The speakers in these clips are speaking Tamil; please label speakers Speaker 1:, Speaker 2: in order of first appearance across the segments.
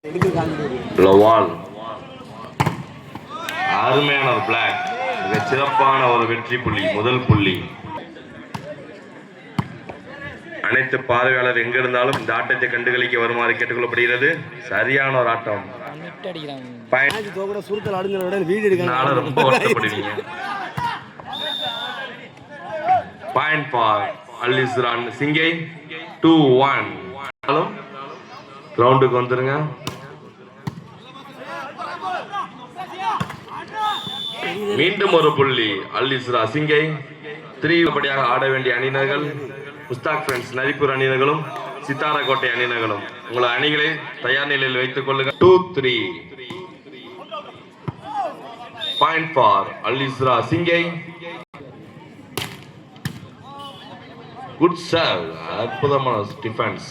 Speaker 1: லவால் அருமையான ஒரு பிளாக், மிக சிறப்பான ஒரு வெற்றி புள்ளி, முதல் புள்ளி. அனைத்து பார்வையாளர் எங்க இருந்தாலும் இந்த ஆட்டத்தை கண்டுகளிக்க வருமாறு கேட்டுக்கொள்ளப்படுகிறது. சரியான ஒரு ஆட்டம். ரொம்ப வருத்தப்படுவீங்க. பாயிண்ட் ஃபார் அல் இஸ்ரான் சிங்கை 2-1. கிரவுண்டுக்கு வந்துருங்க. மீண்டும் ஒரு புள்ளி அல் இஸ்ரா சிங்கை 3. படியாக ஆட வேண்டிய அணியினர்கள் முஸ்தாக் ஃப்ரெண்ட்ஸ் நரிப்பூர் அணியினர்களும் சித்தாரா கோட்டை அணியினர்களும் உங்களை அணிகளை தயார் நிலையில் வைத்துக் கொள்ளுங்கள். 2-3. Point for Al Isra Singai. Good serve, அற்புதமான defence.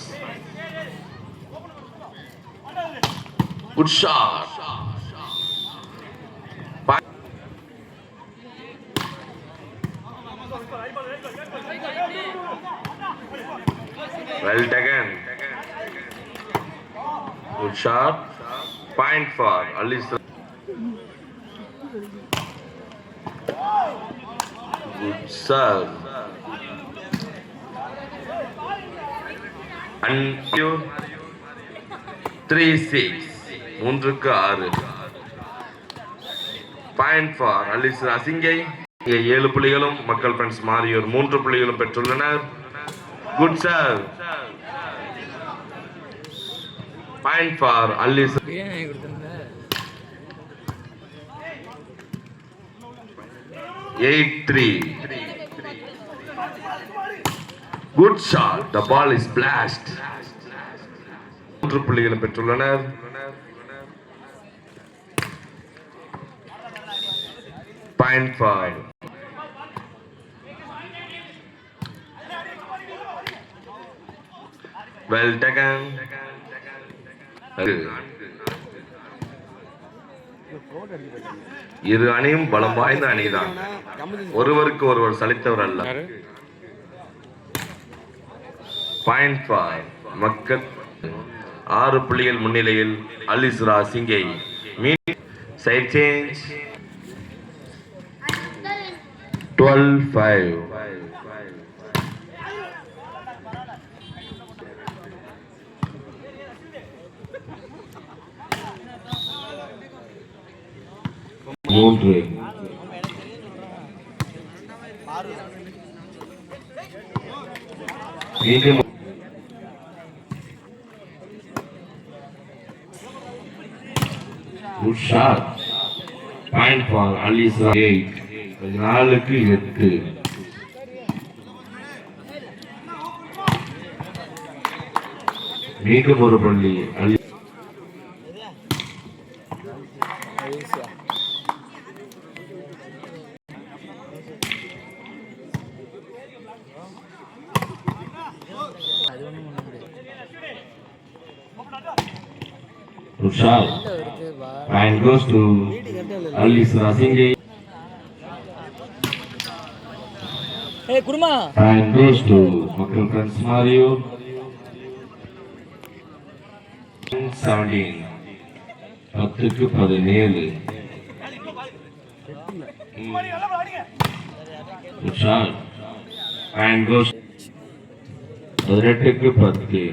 Speaker 1: Good shot. Well taken. Good shot. Point for Al Islra. Good serve. And 3-6. 3-6. Point for Al Islra Singai. 7 புள்ளிகளும் மக்கள் ஃப்ரெண்ட்ஸ் மாரியோர் 3 புள்ளிகளும் பெற்றுள்ளனர். Good serve. Point for Al Islra. 8-3. Good shot. The ball is blast. 3 புள்ளிகளும் பெற்றுள்ளனர். Point for well taken. இரு அணியும் பலம் வாய்ந்த அணிதான், ஒருவருக்கு ஒருவர் சலித்தவர் அல்ல. பாயிண்ட் ஃபார் மக்கள் 6 புள்ளிகள் முன்னிலையில் Al Isra Singai. Side change 12-5. மூன்று good shot. Point for Al Islra 8. 4-8. மீண்டும் ஒரு புள்ளி அல் Rushal. Point goes to Al Islra Singai.
Speaker 2: Hey Kurma.
Speaker 1: Point goes to Makal Friends Mario. 17. 10-17. Rushal. Point goes 18-10.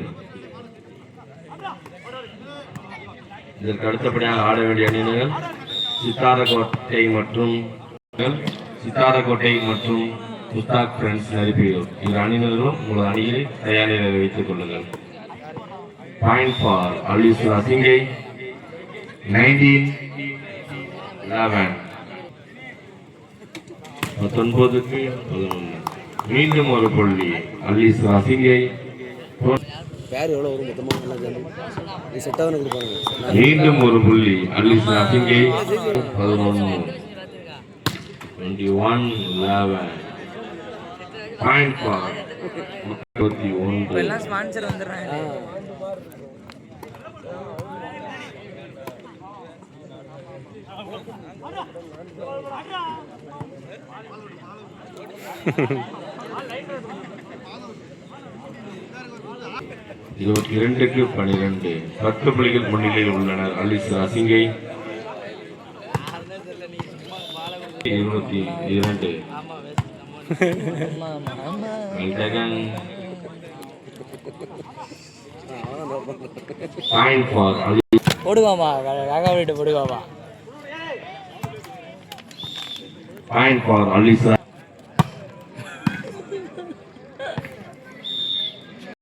Speaker 1: இதற்கு அடுத்தபடியாக ஆட வேண்டிய அணியினர்கள் சித்தாரக்கோட்டை மற்றும் முஸ்தாக் ஃப்ரெண்ட்ஸ் நரிப்பூர். இந்த அணியினரும் உங்கள் அணியை தயார் நிலையில் வைத்துக் கொள்ளுங்கள். பாயிண்ட் ஃபார் அல் இஸ்ரா சிங்கை 19-11. 19-11. மீண்டும் ஒரு புள்ளி அல் இஸ்ரா சிங்கை. மீண்டும் ஒரு புள்ளி அல் இஸ்ரா சிங்கை 11. 21-11. Point for 21.
Speaker 2: எல்லாம் ஸ்பான்சர் வந்துறாங்க.
Speaker 1: 22க்கு 12 10 புள்ளிகள் முன்னிலையில் உள்ளனர். அல் இஸ்ரா சிங்கை 22 பாயிண்ட் ஃபார் அல்
Speaker 2: போடுவாமா காக்கா விட்டு போடுவாமா
Speaker 1: பாயிண்ட் ஃபார் அல் இஸ்ரா.